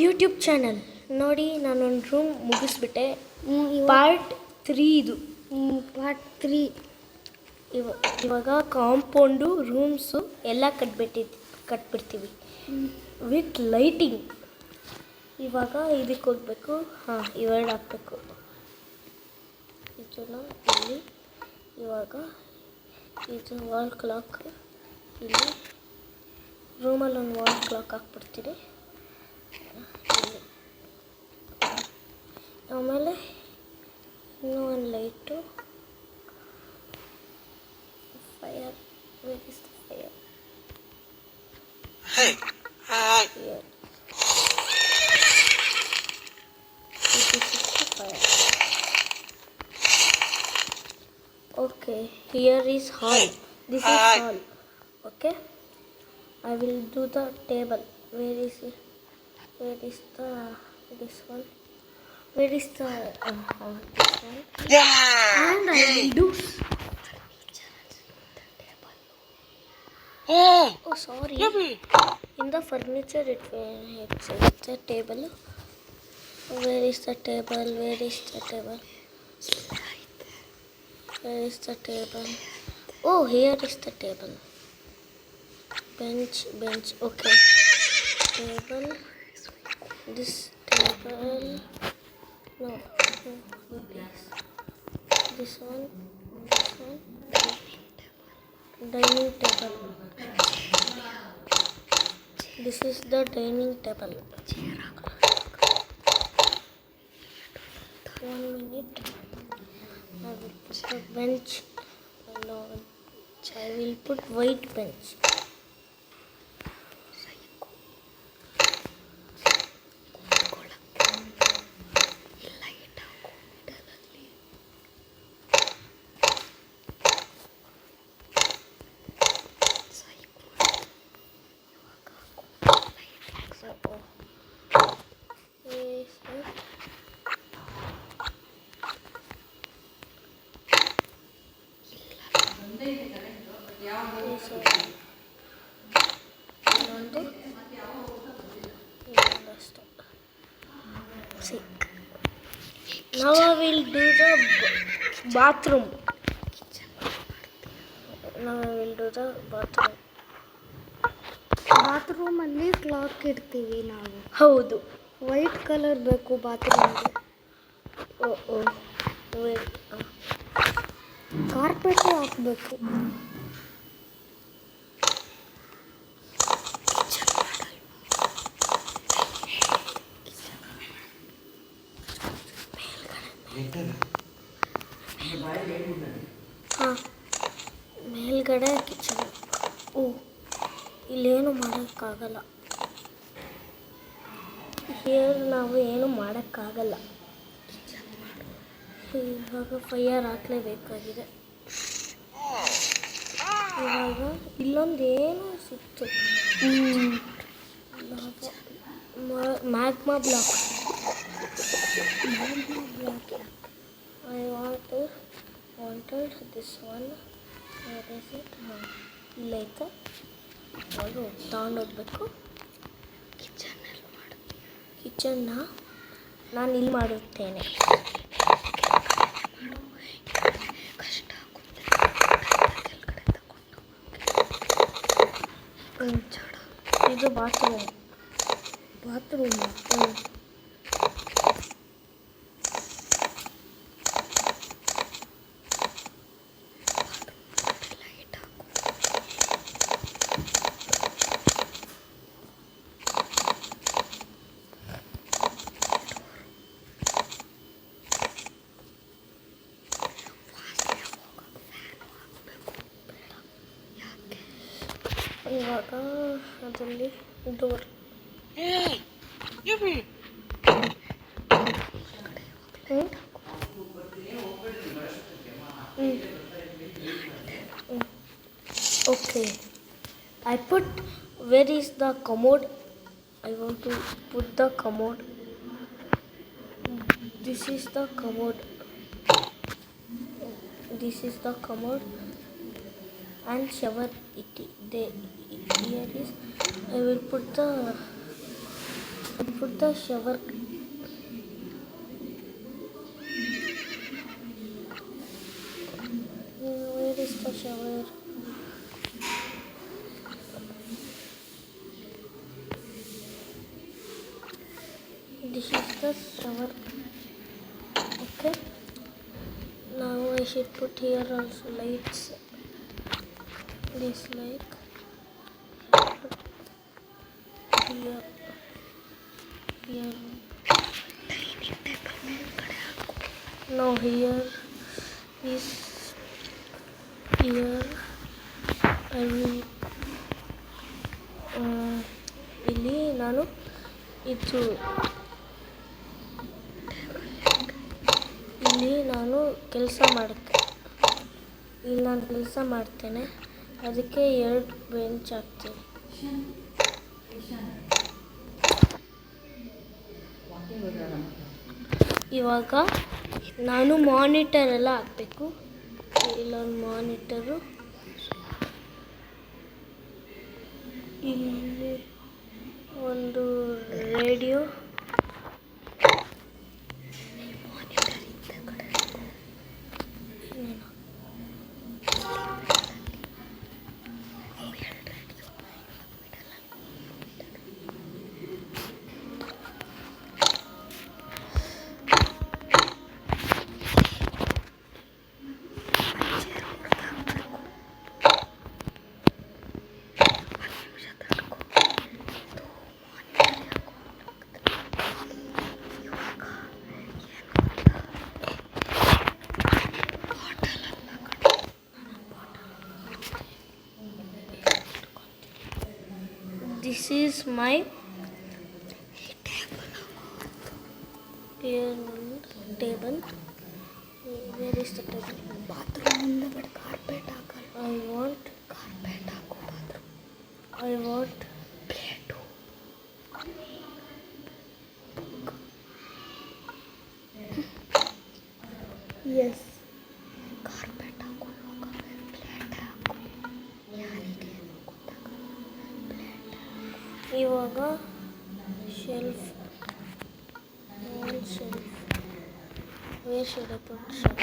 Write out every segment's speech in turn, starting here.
YouTube channel ನೋಡಿ, ನಾನೊಂದು room ಮುಗಿಸ್ಬಿಟ್ಟೆ. Part 3 ಇದು. ಪಾರ್ಟ್ 3. ಇವಾಗ ಕಾಂಪೌಂಡು, ರೂಮ್ಸು ಎಲ್ಲ ಕಟ್ಬಿಡ್ತೀವಿ ವಿತ್ ಲೈಟಿಂಗ್. ಇವಾಗ ಇದಕ್ಕೆ ಹೋಗ್ಬೇಕು. ಇವೆರಡು ಹಾಕಬೇಕು. ಇದನ್ನು ಇಲ್ಲಿ ಇವಾಗ ಇದು ವಾಲ್ ಕ್ಲಾಕ್. ಇಲ್ಲಿ ರೂಮಲ್ಲಿ ಒಂದು ವಾಲ್ ಕ್ಲಾಕ್ ಹಾಕ್ಬಿಡ್ತೀನಿ. ಆಮೇಲೆ ಇನ್ನೂ ಒಂದು light. Fire, wear is the fire? Here. This is the fire. Okay, here is hall. This is hall. Okay, I will do the table. Where is it? Where is the this one? Where is the this one? And I will do. Oh, sorry. In the furniture, it's a table. Where is the table? Where is the table? Where is the table? Oh, here is the table. Bench. Okay. Table. This table. No. This one. Dining table. This is the dining table. 1 minute. I will put the bench. No, I will put white bench. Now I will do the bathroom. Bathroom ಅಲ್ಲಿ clock ಇಡ್ತೀವಿ ನಾವು. ಹೌದು, white colour ಬೇಕು ಬಾತ್ರೂಮ್ಗೆ. Carpet ಹಾಕಬೇಕು. ಮೇಲ್ಗಡೆ kitchen. ಇಲ್ಲೇನು ಮಾಡೋಕ್ಕಾಗಲ್ಲ. ನಾವು ಏನು ಮಾಡೋಕ್ಕಾಗಲ್ಲ. ಇವಾಗ ಫೈರ್ ಹಾಕಲೇಬೇಕಾಗಿದೆ. ಇವಾಗ ಇಲ್ಲೊಂದು ಏನು ಸಿಕ್ತು, magma block. I wanted this one. Where is it? ಇಲ್ಲೈತೆ. ಅದು ತಗೊಂಡೋಗ್ಬೇಕು. ಕಿಚನ್ನ ನಾನು ಇಲ್ಲಿ ಮಾಡುತ್ತೇನೆ. ಇದು ಬಾತ್ರೂಮ್. ಇವಾಗ ಅದರಲ್ಲಿ door. Okay, I put. Where is the commode? I want to put the commode. This is the commode. And shower it. Here is. I will put the put the shower. Where is the shower? This is the shower. Okay. Now I should put here also lights. This light here. Here. Now here is here. I will ಇಲ್ಲಿ ನಾನು ಇದು ಇಲ್ಲಿ ನಾನು ಕೆಲಸ ಮಾಡ್ತೇನೆ ಅದಕ್ಕೆ 2 bench ಹಾಕ್ತೀನಿ. ಇವಾಗ ನಾನು ಮಾನಿಟರ್ ಎಲ್ಲ ಹಾಕಬೇಕು. ಇಲ್ಲೊಂದು ಮಾನಿಟರು, ಇಲ್ಲಿ ಒಂದು radio, this is my table. Where is the table? Bathroom ಮುಂದೆ ಬಟ್ ಕಾರ್ಪೆಟ್ ಹಾಕಲ್ಲ. I want ಕಾರ್ಪೆಟ್ ಹಾಕು bathroom. I want plate. Yes, carpet ಹಾಕು, ಪ್ಲೇಟ್ ಹಾಕು. ಯಾರಿಗೆ ಗೊತ್ತಾಗಲ್ಲ. ಪ್ಲೇಟ್ ಇವಾಗ shelf. Wall shelf. Where should I put shelf?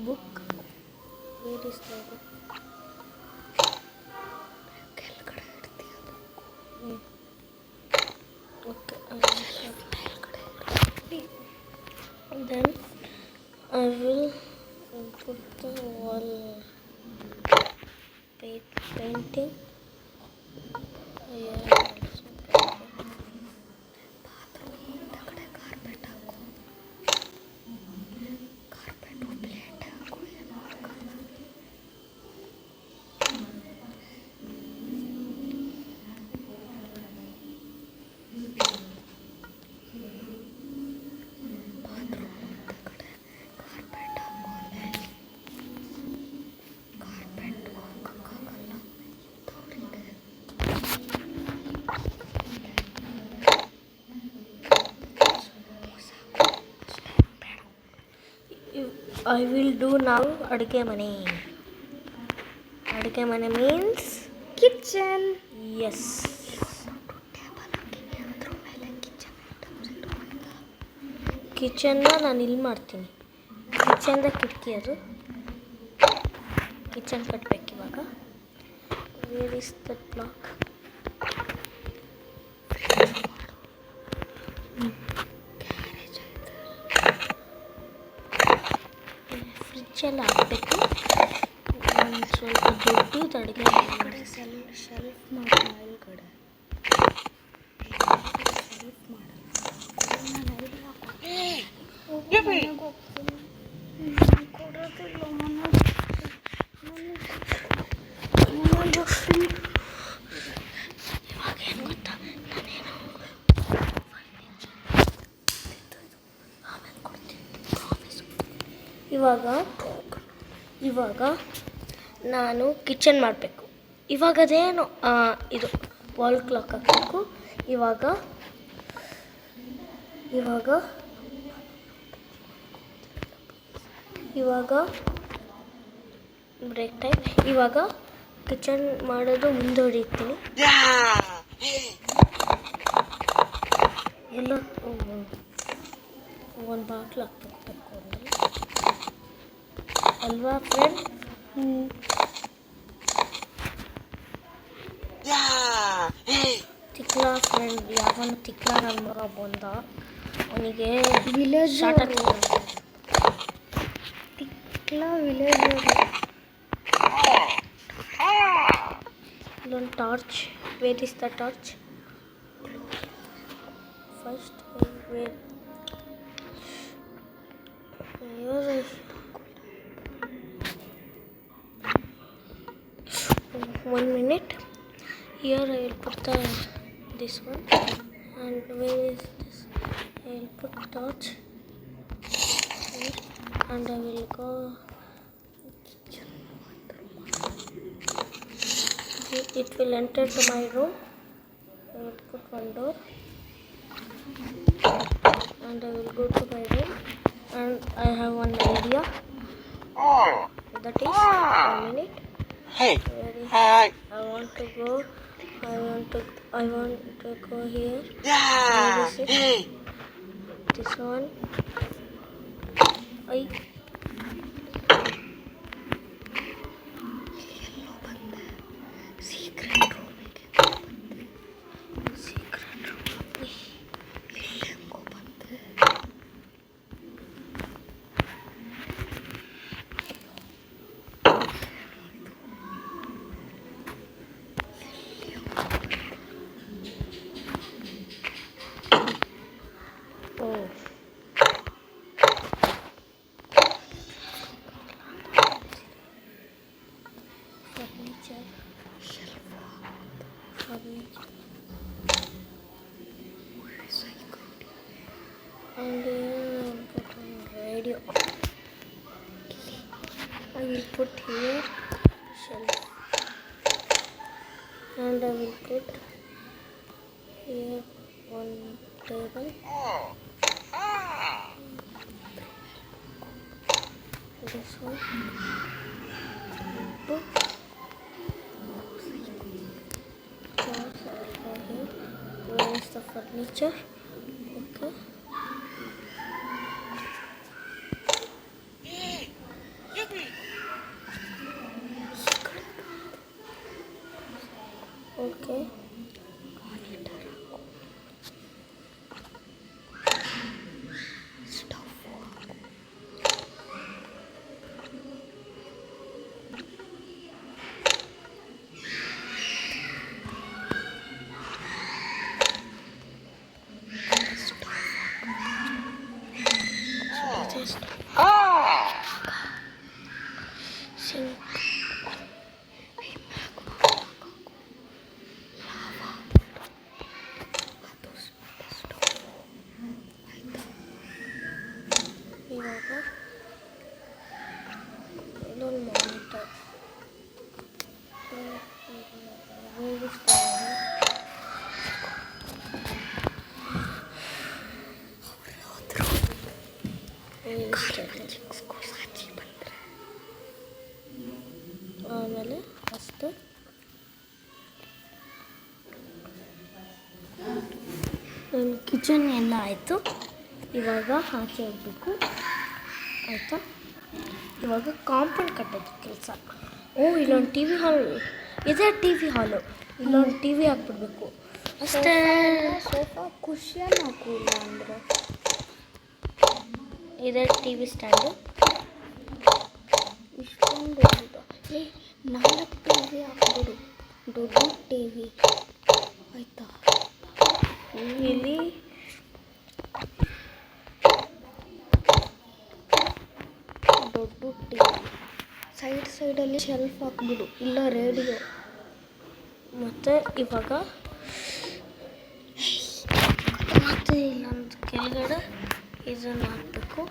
Book. Where is the book? ಕೆಳಗಡೆ ಇಡ್ತೀಯ book. Okay. ಮೇಲ್ಗಡೆ Then I will put the wall painting. Yeah, also painting. Bathroom ಮುಂದಗಡೆ carpet ಹಾಕು. Carpet plate ಹಾಕು. ಏನು ಹಾಕಲ್ಲ. ಬಾತ್ರೂಮ್ ಮುಂದಗಡೆ carpet ಹಾಕೋಲೆ. Carpet ಹಾಕಕ್ಕಾಗಲ್ಲ ಇಂಥವ್ರಿಗೆ. I will do now ಅಡುಗೆ ಮನೆ. ಅಡುಗೆ ಮನೆ means ಕಿಚನ್. yes. ಟೇಬಲ್ ಹಾಕಿ ಅದ್ರ ಮೇಲೆ ಕಿಚನ್ ಐಟಮ್ಸ್ ಇಟ್ಕೊಂಡ. ಕಿಚನ್ನ ನಾನು ಇಲ್ಲಿ ಮಾಡ್ತೀನಿ. ಕಿಚನ್ದ ಕಿಟಕಿ ಅದು. ಕಿಚನ್ ಕಟ್ಟಬೇಕು ಇವಾಗ. Where is that block? Garage ಐತೆ. ಫ್ರಿಜ್ ಎಲ್ಲ ಹಾಕಬೇಕು. ಒಂದು ಸ್ವಲ್ಪ ದೊಡ್ಡದು ಅಡುಗೆ ಕಡೆ ಶೆಲ್ಫ್ ಮಾಡು. ಮೇಲ್ಗಡೆ ಶೆಲ್ಫ್ ಮಾಡು. ನಾನು ಎಲ್ಲಿ ಹಾಕ್ತೀನಿ? ಮನೆಗೆ ಹೋಗ್ತೀನಿ. ಕೊಡೋದಿಲ್ಲ ಮನೆಗೆ ಹೋಗ್ತೀನಿ. ಇವಾಗ ಏನು ಗೊತ್ತಾ, ನಾನೇನು ಆಮೇಲೆ ಕೊಡ್ತೀನಿ. ಇವಾಗ ನಾನು ಕಿಚನ್ ಮಾಡಬೇಕು. ಇವಾಗ ಅದೇನು ಇದು ವಾಲ್ ಕ್ಲಾಕ್ ಹಾಕಬೇಕು. ಇವಾಗ ಬ್ರೇಕ್ ಟೈಮ್. ಇವಾಗ ಕಿಚನ್ ಮಾಡೋದು ಮುಂದುವರಿತೀನಿ. ಎಲ್ಲ ಒಂದು ಬಾಟ್ಲು ಹಾಕ್ಬೇಕು ಅಲ್ವಾ ಫ್ರೆಂಡ್? ತಿಕ್ಲ ಫ್ರೆಂಡ್, ಯಾವನು ತಿಕ್ಲ ನನ್ನ ಮರ ಬಂದ, ಅವನಿಗೆ ವಿಲೇಜ್ ಶಾರ್ಟ್ ತಿಕ್ಲ ವಿಲೇಜ್ ಇಲ್ಲೊಂದು torch. Where is the torch? First where 1 minute. Here I will put this one, and where is this? I will put torch here, and I will go. It will enter to my room. I will put one door, and I will go to my room, and I have one idea. That is 1 minute. Hey. I want to go. I want to go here. Where is it? This one. Secret ರೂಮಿಗೆ ಬಂದೆ. And put on radio. I will put here shelf, and I will put here one table. This one. Books. Chairs. I will go here. Where is the furniture? Okay. Okay. Sink. ಇವಾಗ ಇದೊಂದು monitor. ಆಮೇಲೆ first ನನ್ನ kitchen ಎಲ್ಲ ಆಯಿತು. ಇವಾಗ ಆಚೆ ಹೋಗ್ಬೇಕು, ಆಯಿತಾ? ಇವಾಗ ಕಾಂಪೌಂಡ್ ಕಟ್ಟೋದು ಕೆಲಸ. ಇಲ್ಲೊಂದು ಟಿ ವಿ ಹಾಲ್ ಇದೆ. ಟಿ ವಿ ಹಾಲು ಇಲ್ಲೊಂದು ಟಿ ವಿ ಹಾಕ್ಬಿಡ್ಬೇಕು ಅಷ್ಟೇ. ಸೋಫಾ ಕುಷನ್ ಹಾಕಿಲ್ಲ ಅಂದರೆ ಇದೆ ಟಿ ವಿ ಸ್ಟ್ಯಾಂಡು. ಇಷ್ಟೊಂದು 4 ಟಿ ವಿ ಹಾಕ್ಬಿಡು, ದೊಡ್ಡ ಟಿ ವಿ, ಆಯಿತಾ? ಇಲ್ಲಿ ದೊಡ್ಡ ಟಿ ವಿ ಸೈಡಲ್ಲಿ ಶೆಲ್ಫ್ ಹಾಕ್ಬಿಡು, ಇಲ್ಲ ರೇಡಿಯೋ. ಮತ್ತು ಇವಾಗ ಮತ್ತು ಇಲ್ಲೊಂದು ಕೆಳಗಡೆ ಇದನ್ನು ಹಾಕಬೇಕು.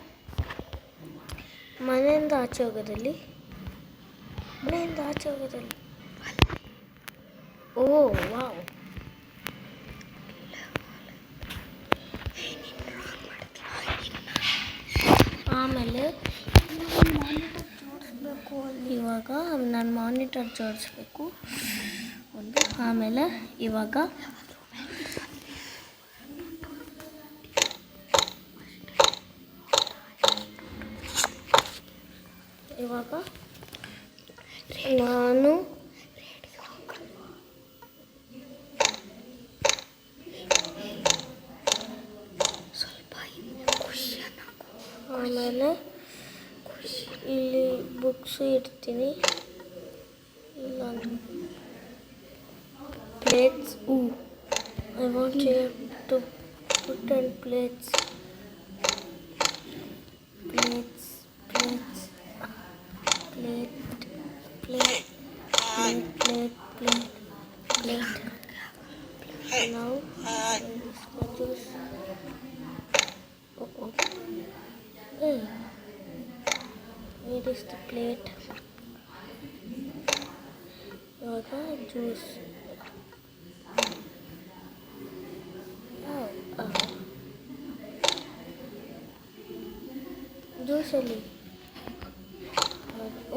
ಮನೆಯಿಂದ ಆಚೆ ಹೋಗೋದಲ್ಲಿ ಓ ವಾವ್. ಆಮೇಲೆ ಇವಾಗ ಮಾನಿಟರ್ ಜೋಡಿಸ್ಬೇಕು ಒಂದು. ಆಮೇಲೆ ಇವಾಗ ನಾನು ಆಮೇಲೆ ಇಲ್ಲಿ ಬುಕ್ಸು ಇಡ್ತೀನಿ. ಇಲ್ಲ plates. I want to put and plates. Now this. Hey, where is the plate? ಇವಾಗ ಜ್ಯೂಸ್. ಜ್ಯೂಸಲ್ಲಿ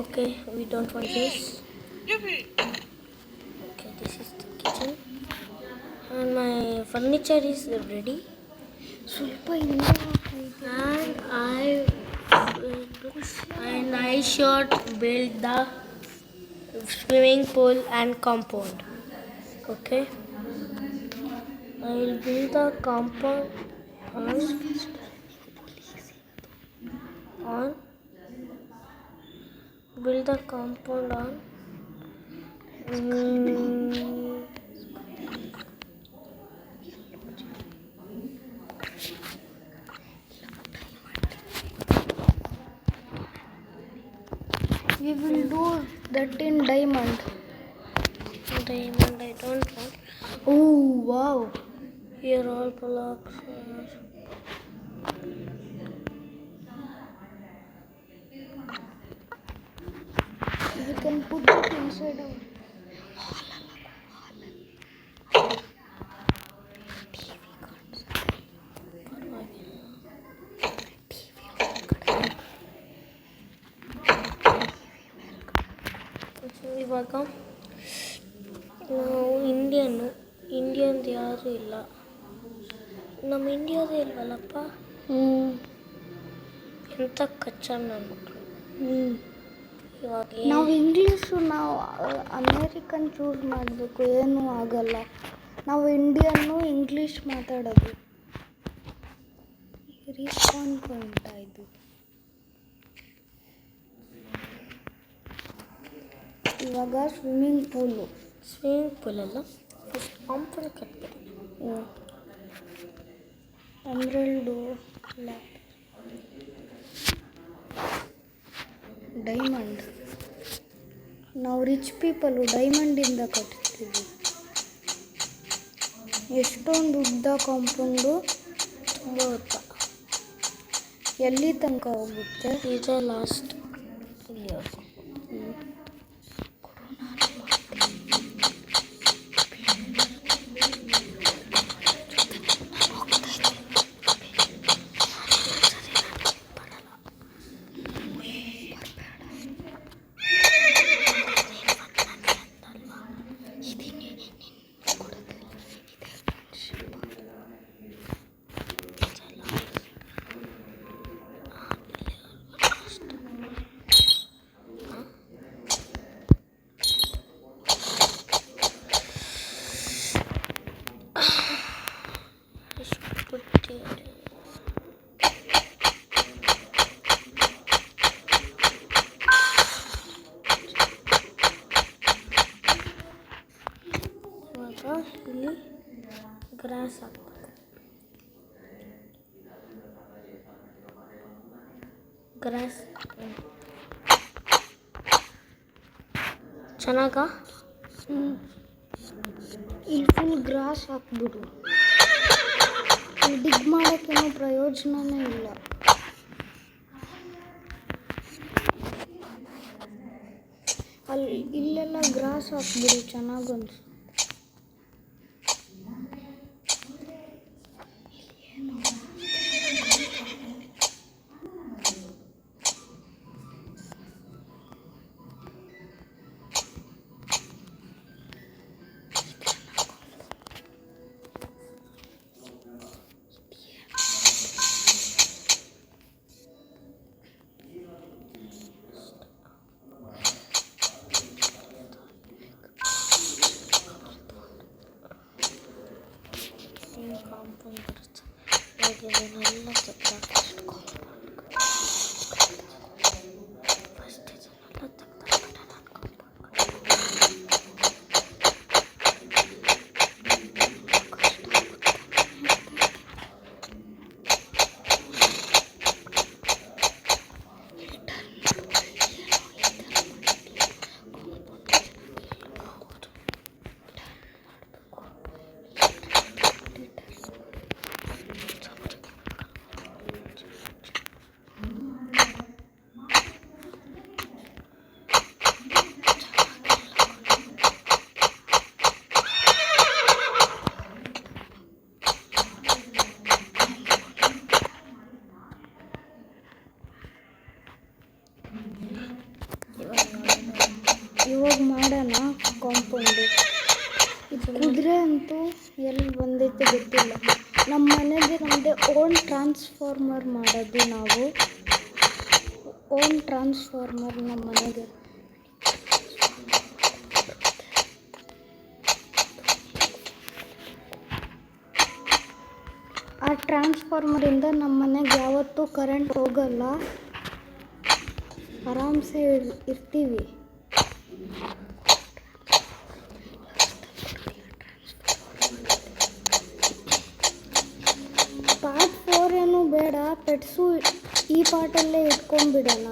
okay, we don't want juice. Okay, this is the kitchen and my furniture is ready. And I should build the swimming pool and compound. Okay, I will build the compound on build the compound on We will do that in diamond. I don't want. Oh wow! Here all blocks We can put it inside our ಇವಾಗ ನಾವು ಇಂಡಿಯನ್ದು ಯಾರೂ ಇಲ್ಲ. ನಮ್ಮ ಇಂಡಿಯಾದೇ ಇಲ್ವಲ್ಲಪ್ಪ. ಎಂಥ ಕಚ್ಚಾ ನನ್ನ ಮಕ್ಕಳು. ಇವಾಗ ನಾವು ಇಂಗ್ಲೀಷು ನಾವು ಅಮೇರಿಕನ್ ಚೂಸ್ ಮಾಡಬೇಕು, ಏನೂ ಆಗಲ್ಲ. ನಾವು ಇಂಡಿಯನ್ನು ಇಂಗ್ಲೀಷ್ ಮಾತಾಡೋದು. ರೀಸ್ಪಾನ್ ಪಾಯಿಂಟ್ ಆಯಿತು. ಇವಾಗ ಸ್ವಿಮ್ಮಿಂಗ್ ಪೂಲಲ್ಲ ಫಸ್ಟ್ ಕಾಂಪೌಂಡ್ ಕಟ್ಬೇಕು. ಎಮ್ರಲ್ಡು ಡೈಮಂಡ್. ನಾವು ರಿಚ್ ಪೀಪಲು ಡೈಮಂಡಿಂದ ಕಟ್ತೀವಿ. ಎಷ್ಟೊಂದು ಉದ್ದ ಕಾಂಪೌಂಡು, ತುಂಬ ಉದ್ದ. ಎಲ್ಲಿ ತನಕ ಹೋಗುತ್ತೆ? ಇದೆ ಲಾಸ್ಟ್ ಇಲ್ಲಿ. ಇಲ್ಲಿ ಗ್ರಾಸ್ ಹಾಕ್ಬೇಕು. ಗ್ರಾಸ್ ಚೆನ್ನಾಗ ಇಲ್ಲಿ ಫುಲ್ ಗ್ರಾಸ್ ಹಾಕ್ಬಿಡು. ಡಿಗ್ ಮಾಡೋಕ್ಕೇನೋ ಪ್ರಯೋಜನನೇ ಇಲ್ಲ. ಅಲ್ಲಿ ಇಲ್ಲೆಲ್ಲ ಗ್ರಾಸ್ ಹಾಕ್ಬಿಡು, ಚೆನ್ನಾಗಿ ಅನ್ಸುತ್ತೆ. ಕಾಂಪೌಂಡ್ ಬರುತ್ತೆ. ಇವಾಗ ಇದನ್ನೆಲ್ಲ ತೆಗ್ದಾಕಿಟ್ಕೊ. ಫಸ್ಟ್ ಇದನ್ನೆಲ್ಲ ತೆಗ್ದಾಕ್ಬಿಟ್ಟೆ ನಾನು ಇವಾಗ ಮಾಡೋಣ ಕಾಂಪೌಂಡು. ಇದು ಕುದುರೆ ಅಂತೂ ಎಲ್ಲಿ ಬಂದೈತೆ ಗೊತ್ತಿಲ್ಲ. ನಮ್ಮ ಮನೆಗೆ ನಮ್ಮದೇ ಓನ್ ಟ್ರಾನ್ಸ್ಫಾರ್ಮರ್ ಮಾಡೋದು ನಾವು. ಓನ್ ಟ್ರಾನ್ಸ್ಫಾರ್ಮರ್ ನಮ್ಮ ಮನೆಗೆ. ಆ ಟ್ರಾನ್ಸ್ಫಾರ್ಮರಿಂದ ನಮ್ಮ ಮನೆಗೆ ಯಾವತ್ತೂ ಕರೆಂಟ್ ಹೋಗಲ್ಲ, ಆರಾಮ್ಸೆ ಇರ್ತೀವಿ. ಪಾರ್ಟ್ 4 ಏನು ಬೇಡ, ಪೆಟ್ಸು ಈ ಪಾರ್ಟಲ್ಲೇ ಇಟ್ಕೊಂಡ್ಬಿಡೋಣ.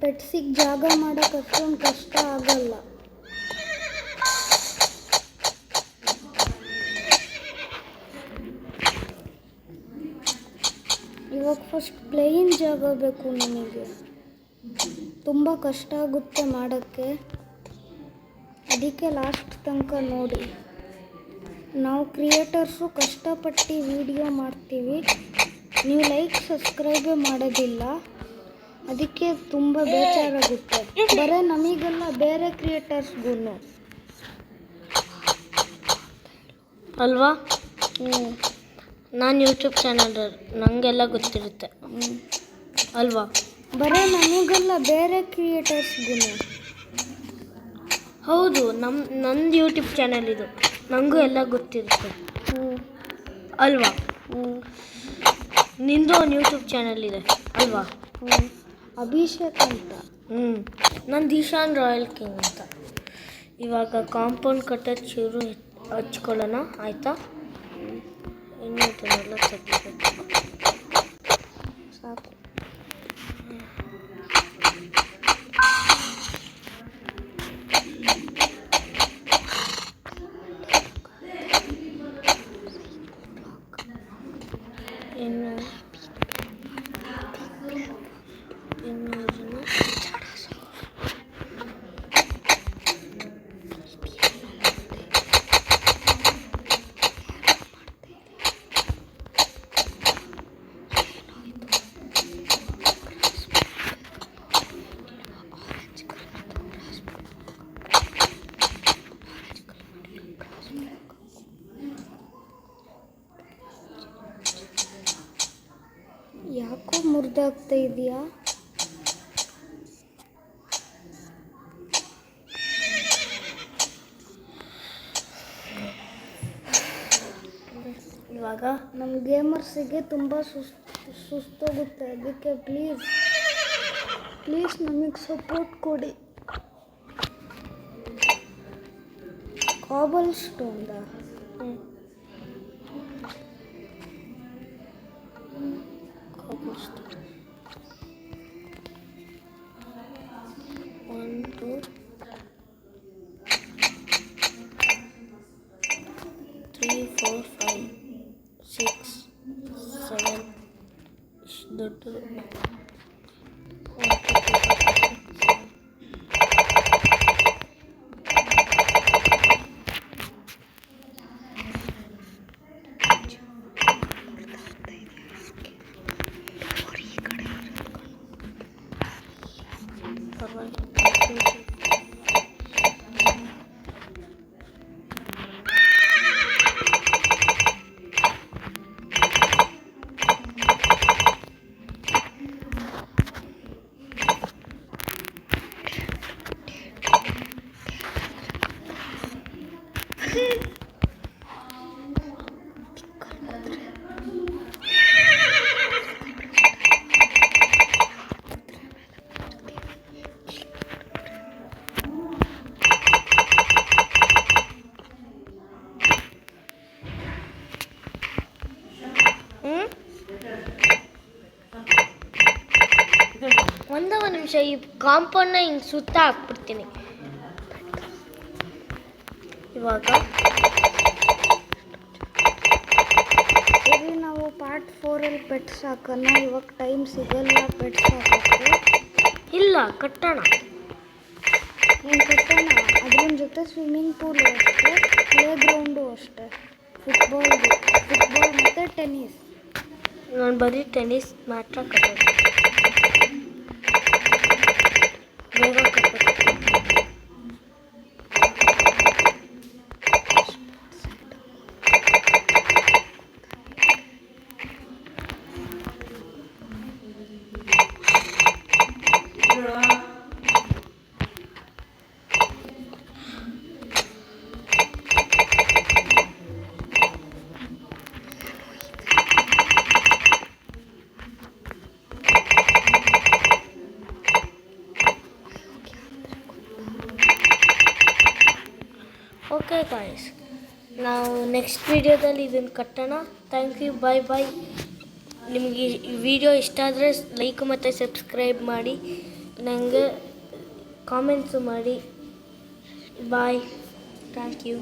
ಪೆಟ್ಸಿಗೆ ಜಾಗ ಮಾಡೋಕೆ ಅಷ್ಟೊಂದು ಕಷ್ಟ ಆಗಲ್ಲ. ಇವಾಗ ಫಸ್ಟ್ ಪ್ಲೇನ್ ಜಾಗ ಬೇಕು ನನಗೆ. ತುಂಬ ಕಷ್ಟ ಆಗುತ್ತೆ ಮಾಡೋಕ್ಕೆ, ಅದಕ್ಕೆ ಲಾಸ್ಟ್ ತನಕ ನೋಡಿ. ನಾವು ಕ್ರಿಯೇಟರ್ಸು ಕಷ್ಟಪಟ್ಟು ವಿಡಿಯೋ ಮಾಡ್ತೀವಿ, ನೀವು ಲೈಕ್ ಸಬ್ಸ್ಕ್ರೈಬೇ ಮಾಡೋದಿಲ್ಲ, ಅದಕ್ಕೆ ತುಂಬ ಬೇಜಾರಾಗುತ್ತೆ. ಬರೀ ನಮಗೆಲ್ಲ, ಬೇರೆ ಕ್ರಿಯೇಟರ್ಸ್ಗೂ ಅಲ್ವಾ. ನಾನು ಯೂಟ್ಯೂಬ್ ಚಾನಲ್, ನನಗೆಲ್ಲ ಗೊತ್ತಿರುತ್ತೆ ಅಲ್ವಾ. ಬರೀ ನಮಗೆಲ್ಲ, ಬೇರೆ ಕ್ರಿಯೇಟರ್ಸ್ಗೂ. ಹೌದು, ನಂದು ಯೂಟ್ಯೂಬ್ ಚಾನಲ್ ಇದು, ನನಗೂ ಎಲ್ಲ ಗೊತ್ತಿರುತ್ತೆ ಅಲ್ವಾ. ನಿಂದು ಒಂದು ಯೂಟ್ಯೂಬ್ ಚಾನಲ್ ಇದೆ ಅಲ್ವಾ. ಅಭಿಷೇಕ್ ಅಂತ. ನಂದು ಈಶಾನ್ ರಾಯಲ್ ಕಿಂಗ್ ಅಂತ. ಇವಾಗ ಕಾಂಪೌಂಡ್ ಕಟ್ಟೋದು ಚೂರು ಹಚ್ಕೊಳ್ಳೋಣ ಆಯಿತಾ. ಇನ್ನು ಇದನ್ನೆಲ್ಲ ತೆಗಿಬೇಕು ಸಾಕು. ಇನ್ನು ಇದನ್ನು ಯಾಕೋ ಮುರಿದಾಗ್ತಾ ಇದೆಯಾ? ಇವಾಗ ನಮ್ಮ ಗೇಮರ್ಸಿಗೆ ತುಂಬ ಸುಸ್ತೋಗುತ್ತೆ, ಅದಕ್ಕೆ ಪ್ಲೀಸ್ ನಮಗೆ ಸಪೋರ್ಟ್ ಕೊಡಿ. ಕಾಬಲ್ ಸ್ಟೋನ್ದ ಒಂದು 3 4 5 6 7 ಇಷ್ಟು ದೊಡ್ಡದು. ನಿಮಿಷ ಈ ಕಾಂಪೌಂಡ್ನ ಹಿಂಗೆ ಸುತ್ತ ಹಾಕ್ಬಿಡ್ತೀನಿ. ಇವಾಗ ಸರಿ, ನಾವು ಪಾರ್ಟ್ 4ಅಲ್ಲಿ ಪೆಟ್ಸ್ ಹಾಕೋಣ. ಇವಾಗ ಟೈಮ್ ಸಿಗಲ್ಲ ಪೆಟ್ಸ್ ಹಾಕೋಕ್ಕೆ. ಇಲ್ಲ, ಕಟ್ಟೋಣ. ಏನು ಕಟ್ಟೋಣ? ಅದ್ರ ಜೊತೆ ಸ್ವಿಮ್ಮಿಂಗ್ ಪೂಲು ಅಷ್ಟೇ, ಪ್ಲೇ ಗ್ರೌಂಡು ಅಷ್ಟೇ, ಫುಟ್ಬಾಲ್ ಮತ್ತು ಟೆನ್ನಿಸ್. ನಾನು ಬರೀ ಟೆನ್ನಿಸ್ ಮಾತ್ರ ಕಟ್ಟೋದು. ಬೇಗ ಕಟ್ಟೋದು. ಓಕೆ ಗಾಯ್ಸ್, ನಾವು ನೆಕ್ಸ್ಟ್ ವಿಡಿಯೋದಲ್ಲಿ ಇದನ್ನು ಕಟ್ಟೋಣ. ಥ್ಯಾಂಕ್ ಯು, ಬಾಯ್. ನಿಮಗೆ ಈ ವಿಡಿಯೋ ಇಷ್ಟ ಆದರೆ ಲೈಕ್ ಮತ್ತು ಸಬ್ಸ್ಕ್ರೈಬ್ ಮಾಡಿ, ನನಗೆ ಕಾಮೆಂಟ್ಸು ಮಾಡಿ. ಬಾಯ್, ಥ್ಯಾಂಕ್ ಯು.